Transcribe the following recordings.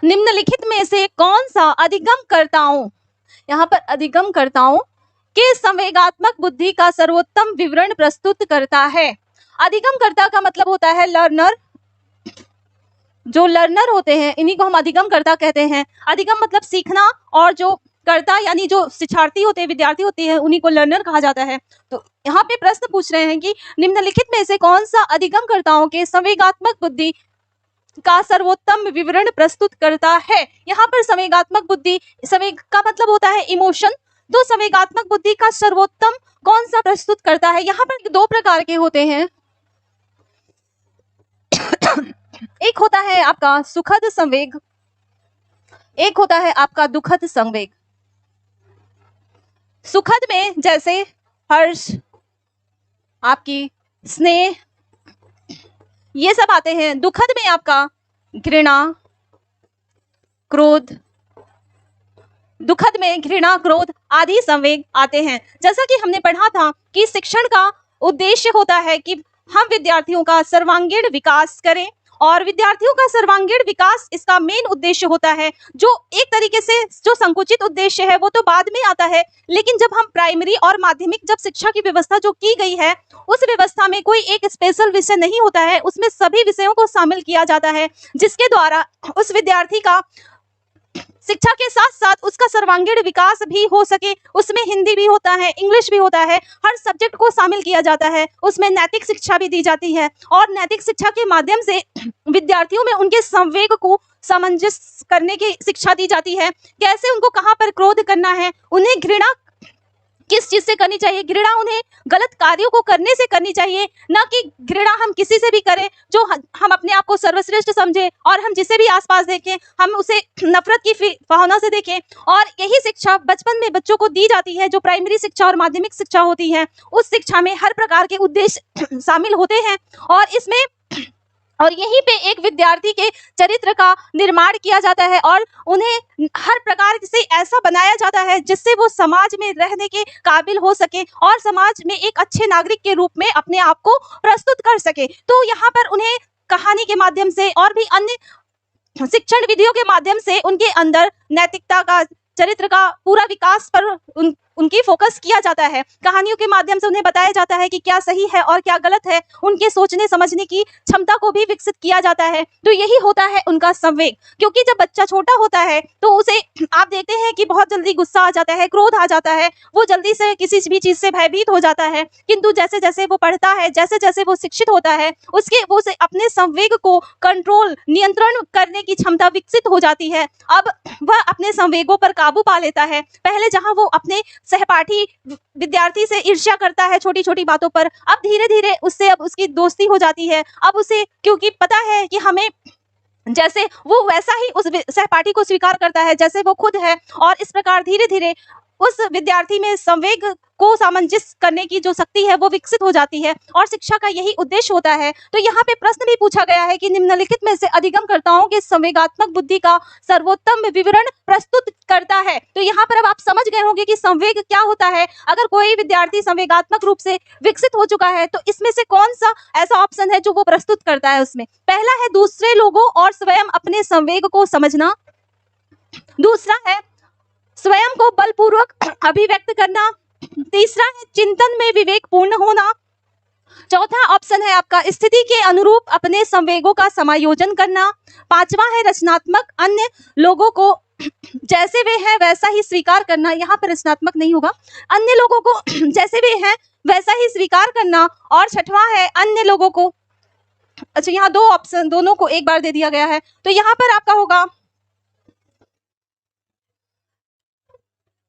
निम्नलिखित में से कौन सा अधिगमकर्ताओं, यहाँ पर अधिगमकर्ताओं के संवेगात्मक बुद्धि का सर्वोत्तम विवरण प्रस्तुत करता है। अधिगमकर्ता का मतलब होता है लर्नर। जो लर्नर होते हैं इन्हीं को हम अधिगमकर्ता कहते हैं। अधिगम मतलब सीखना, और जो कर्ता यानी जो शिक्षार्थी होते हैं, विद्यार्थी होते हैं, उन्हीं को लर्नर कहा जाता है। तो यहाँ पे प्रश्न पूछ रहे हैं कि निम्नलिखित में से कौन सा अधिगमकर्ताओं के संवेगात्मक बुद्धि का सर्वोत्तम विवरण प्रस्तुत करता है। यहाँ पर संवेगात्मक बुद्धि, संवेग का मतलब होता है इमोशन, तो संवेगात्मक बुद्धि का सर्वोत्तम कौन सा प्रस्तुत करता है। यहाँ पर दो प्रकार के होते हैं। एक होता है आपका सुखद संवेग, एक होता है आपका दुखद संवेग। सुखद में जैसे हर्ष, आपकी स्नेह, ये सब आते हैं। दुखद में आपका घृणा, क्रोध, दुखद में घृणा, क्रोध आदि संवेग आते हैं। जैसा कि हमने पढ़ा था कि शिक्षण का उद्देश्य होता है कि हम विद्यार्थियों का सर्वांगीण विकास करें, और विद्यार्थियों का सर्वांगीण विकास इसका मेन उद्देश्य होता है। जो एक तरीके से जो संकुचित उद्देश्य है वो तो बाद में आता है, लेकिन जब हम प्राइमरी और माध्यमिक जब शिक्षा की व्यवस्था जो की गई है, उस व्यवस्था में कोई एक स्पेशल विषय नहीं होता है, उसमें सभी विषयों को शामिल किया जाता है, जिसके द्वारा उस विद्यार्थी का शिक्षा के साथ साथ उसका सर्वांगीण विकास भी हो सके। उसमें हिंदी भी होता है, इंग्लिश भी होता है, हर सब्जेक्ट को शामिल किया जाता है। उसमें नैतिक शिक्षा भी दी जाती है, और नैतिक शिक्षा के माध्यम से विद्यार्थियों में उनके संवेग को सामंजस्य करने की शिक्षा दी जाती है। कैसे उनको कहाँ पर क्रोध करना है, उन्हें घृणा किस चीज से करनी चाहिए। घृणा उन्हें गलत कार्यों को करने से करनी चाहिए, ना कि घृणा हम किसी से भी करें जो हम अपने आप को सर्वश्रेष्ठ समझे, और हम जिसे भी आसपास देखें हम उसे नफरत की भावना से देखें। और यही शिक्षा बचपन में बच्चों को दी जाती है। जो प्राइमरी शिक्षा और माध्यमिक शिक्षा होती है, उस शिक्षा में हर प्रकार के उद्देश्य शामिल होते हैं, और यहीं पे एक विद्यार्थी के चरित्र का निर्माण किया जाता है, और उन्हें हर प्रकार से ऐसा बनाया जाता है जिससे वो समाज में रहने के काबिल हो सके, और समाज में एक अच्छे नागरिक के रूप में अपने आप को प्रस्तुत कर सके। तो यहाँ पर उन्हें कहानी के माध्यम से और भी अन्य शिक्षण विधियों के माध्यम से उनके अंदर नैतिकता का, चरित्र का पूरा विकास पर उनकी फोकस किया जाता है। कहानियों के माध्यम से उन्हें बताया जाता है कि क्या सही है और क्या गलत है। उनके सोचने समझने की क्षमता को भी विकसित किया जाता है। तो यही होता है उनका संवेग। क्योंकि जब बच्चा छोटा होता है तो उसे आप देखते हैं कि बहुत जल्दी गुस्सा आ जाता है, क्रोध आ जाता है, वो जल्दी से किसी भी चीज से भयभीत हो जाता है। किंतु जैसे जैसे वो पढ़ता है, जैसे जैसे वो शिक्षित होता है, वो अपने संवेग को कंट्रोल, नियंत्रण करने की क्षमता विकसित हो जाती है। अब वह अपने संवेगों पर काबू पा लेता है। पहले जहां वो अपने सहपाठी विद्यार्थी से ईर्ष्या करता है छोटी छोटी बातों पर, अब धीरे धीरे उससे अब उसकी दोस्ती हो जाती है। अब उसे क्योंकि पता है कि हमें जैसे वो वैसा ही उस सहपाठी को स्वीकार करता है जैसे वो खुद है, और इस प्रकार धीरे धीरे उस विद्यार्थी में संवेग को सामंजस्य करने की जो शक्ति है वो विकसित हो जाती है, और शिक्षा का यही उद्देश्य होता है। तो यहाँ पे प्रश्न भी पूछा गया है कि निम्नलिखित में से अधिगमकर्ताओं के संवेगात्मक बुद्धि का सर्वोत्तम विवरण प्रस्तुत करता है। तो यहाँ पर अब आप समझ गए होंगे कि संवेग क्या होता है। अगर कोई विद्यार्थी संवेगात्मक रूप से विकसित हो चुका है तो इसमें से कौन सा ऐसा ऑप्शन है जो वो प्रस्तुत करता है। उसमें पहला है दूसरे लोगों और स्वयं अपने संवेग को समझना, दूसरा है स्वयं को बलपूर्वक अभिव्यक्त करना, तीसरा है चिंतन में विवेकपूर्ण होना, चौथा ऑप्शन है आपका स्थिति के अनुरूप अपने संवेगों का समायोजन करना, पांचवा है रचनात्मक, अन्य लोगों को जैसे वे हैं वैसा ही स्वीकार करना। यहाँ पर रचनात्मक नहीं होगा, अन्य लोगों को जैसे वे हैं वैसा ही स्वीकार करना, और छठवां है अन्य लोगों को, अच्छा यहाँ दो ऑप्शन दोनों को एक बार दे दिया गया है। तो यहाँ पर आपका होगा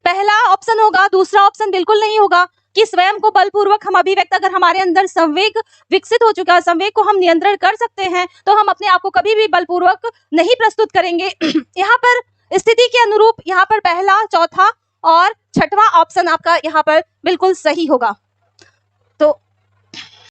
पहला ऑप्शन होगा, दूसरा ऑप्शन बिल्कुल नहीं होगा कि स्वयं को बलपूर्वक हम अभिव्यक्त, अगर हमारे अंदर संवेग विकसित हो चुका है, संवेग को हम नियंत्रण कर सकते हैं, तो हम अपने आप को कभी भी बलपूर्वक नहीं प्रस्तुत करेंगे। यहाँ पर स्थिति के अनुरूप, यहाँ पर पहला, चौथा और छठवां ऑप्शन आपका यहाँ पर बिल्कुल सही होगा। तो